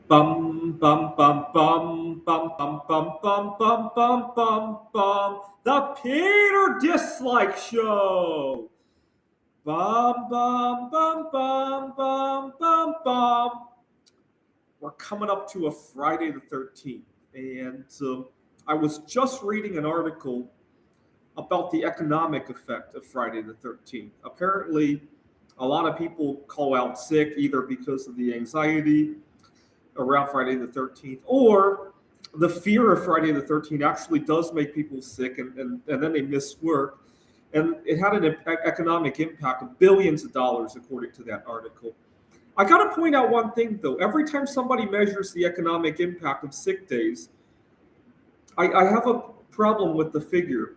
Bum bum bum bum bum bum bum bum bum bum bum bum. The Peter Dislike Show. Bum bum bum bum bum bum bum. We're coming up to a Friday the 13th, and I was just reading an article about the economic effect of Friday the 13th. Apparently, a lot of people call out sick either because of the anxiety around Friday the 13th, or the fear of Friday the 13th actually does make people sick, and then they miss work. And it had an economic impact of billions of dollars, according to that article. I got to point out one thing, though. Every time somebody measures the economic impact of sick days, I have a problem with the figure.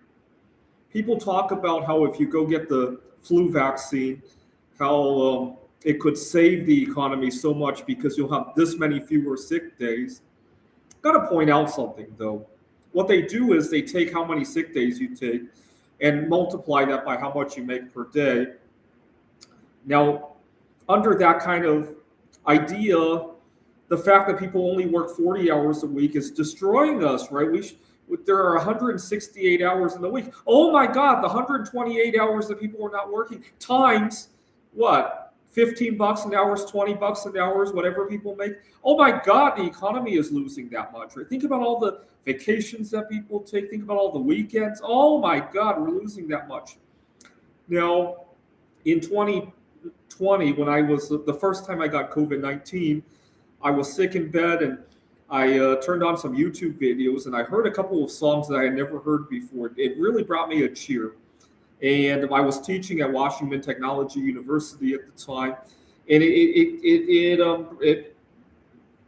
People talk about how if you go get the flu vaccine, how it could save the economy so much because you'll have this many fewer sick days. Got to point out something though. What they do is they take how many sick days you take and multiply that by how much you make per day. Now, under that kind of idea, the fact that people only work 40 hours a week is destroying us, right? There are 168 hours in the week. Oh my God, the 128 hours that people are not working times what? 15 bucks an hour, 20 bucks an hour, whatever people make. Oh my God, the economy is losing that much, right? Think about all the vacations that people take. Think about all the weekends. Oh my God, we're losing that much. Now, in 2020, when I was the first time I got COVID-19, I was sick in bed and I turned on some YouTube videos and I heard a couple of songs that I had never heard before. It really brought me a cheer. And I was teaching at Washington Technology University at the time, and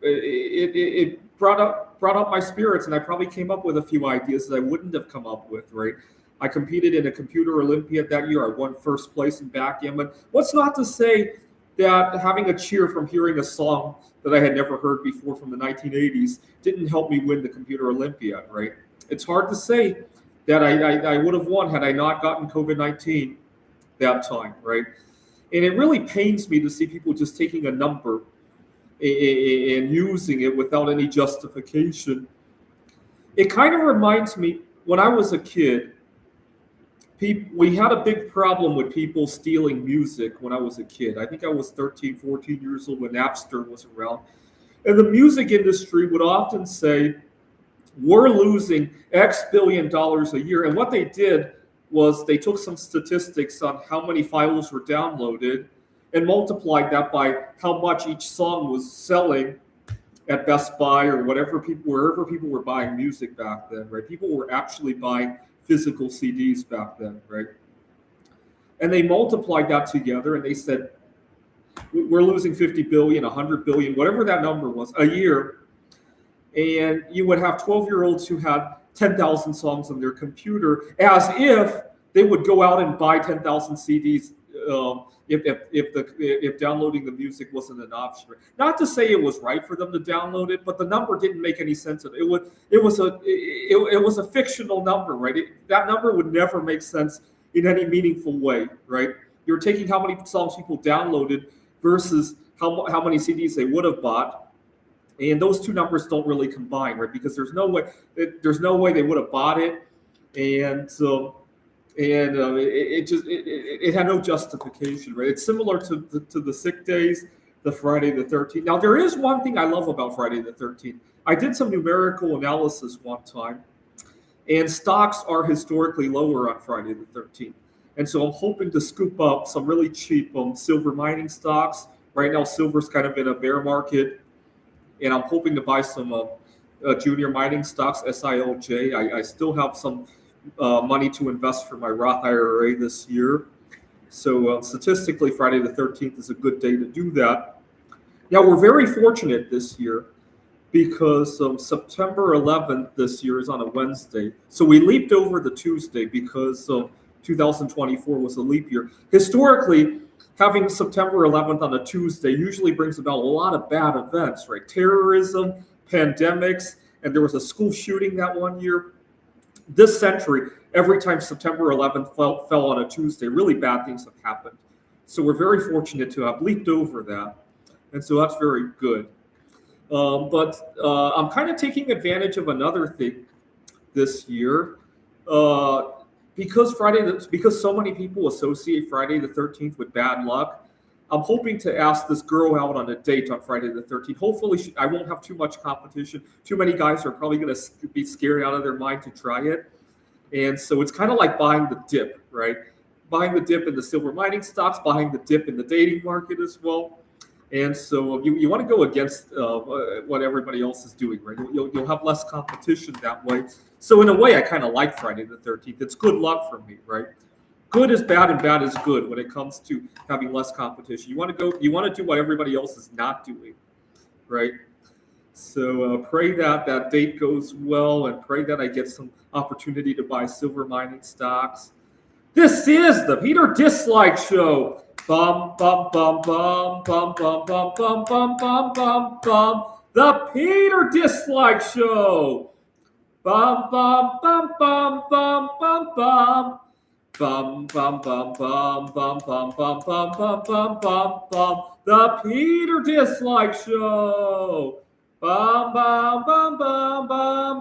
it brought up my spirits, and I probably came up with a few ideas that I wouldn't have come up with. Right, I competed in a computer Olympiad that year. I won first place in backgammon. What's not to say that having a cheer from hearing a song that I had never heard before from the 1980s didn't help me win the computer Olympiad. Right, it's hard to say that I would have won had I not gotten COVID-19 that time, right? And it really pains me to see people just taking a number and using it without any justification. It kind of reminds me when I was a kid, we had a big problem with people stealing music when I was a kid. I think I was 13, 14 years old when Napster was around. And the music industry would often say, we're losing X billion dollars a year. And what they did was they took some statistics on how many files were downloaded and multiplied that by how much each song was selling at Best Buy or wherever people were buying music back then, right? People were actually buying physical CDs back then, right? And they multiplied that together and they said, we're losing 50 billion, 100 billion, whatever that number was, a year. And you would have 12-year-olds who had 10,000 songs on their computer, as if they would go out and buy 10,000 CDs if downloading the music wasn't an option. Not to say it was right for them to download it, but the number didn't make any sense. It was a fictional number, right? That number would never make sense in any meaningful way, right? You're taking how many songs people downloaded versus how many CDs they would have bought. And those two numbers don't really combine, right? Because there's no way they would have bought it, and so it had no justification, right? It's similar to the sick days, the Friday the 13th. Now there is one thing I love about Friday the 13th. I did some numerical analysis one time, and stocks are historically lower on Friday the 13th, and so I'm hoping to scoop up some really cheap silver mining stocks. Right now, silver's kind of in a bear market. And I'm hoping to buy some junior mining stocks, SILJ. I still have some money to invest for my Roth IRA this year. So statistically, Friday the 13th is a good day to do that. Now, we're very fortunate this year because September 11th this year is on a Wednesday. So we leaped over the Tuesday because 2024 was a leap year. Historically, having September 11th on a Tuesday usually brings about a lot of bad events, right? Terrorism, pandemics, and there was a school shooting that one year. This century, every time September 11th fell on a Tuesday, really bad things have happened. So we're very fortunate to have leaped over that. And so that's very good. But I'm kind of taking advantage of another thing this year. Uh, because so many people associate Friday the 13th with bad luck, I'm hoping to ask this girl out on a date on Friday the 13th. Hopefully, I won't have too much competition. Too many guys are probably going to be scared out of their mind to try it. And so it's kind of like buying the dip, right? Buying the dip in the silver mining stocks, buying the dip in the dating market as well. And so you want to go against what everybody else is doing, right? You'll have less competition that way. So in a way, I kind of like Friday the 13th. It's good luck for me, right? Good is bad and bad is good when it comes to having less competition. You want to do what everybody else is not doing, right? So pray that that date goes well, and pray that I get some opportunity to buy silver mining stocks. This is the Peter Dislike Show. Bum bum bum bum bum bum bum bum bum bum bum bum. The Peter Dislike Show. Bum bum bum bum bum bum bum. Bum bum bum bum bum bum bum bum bum bum bum bum. The Peter Dislike Show. Bum bum bum bum bum bum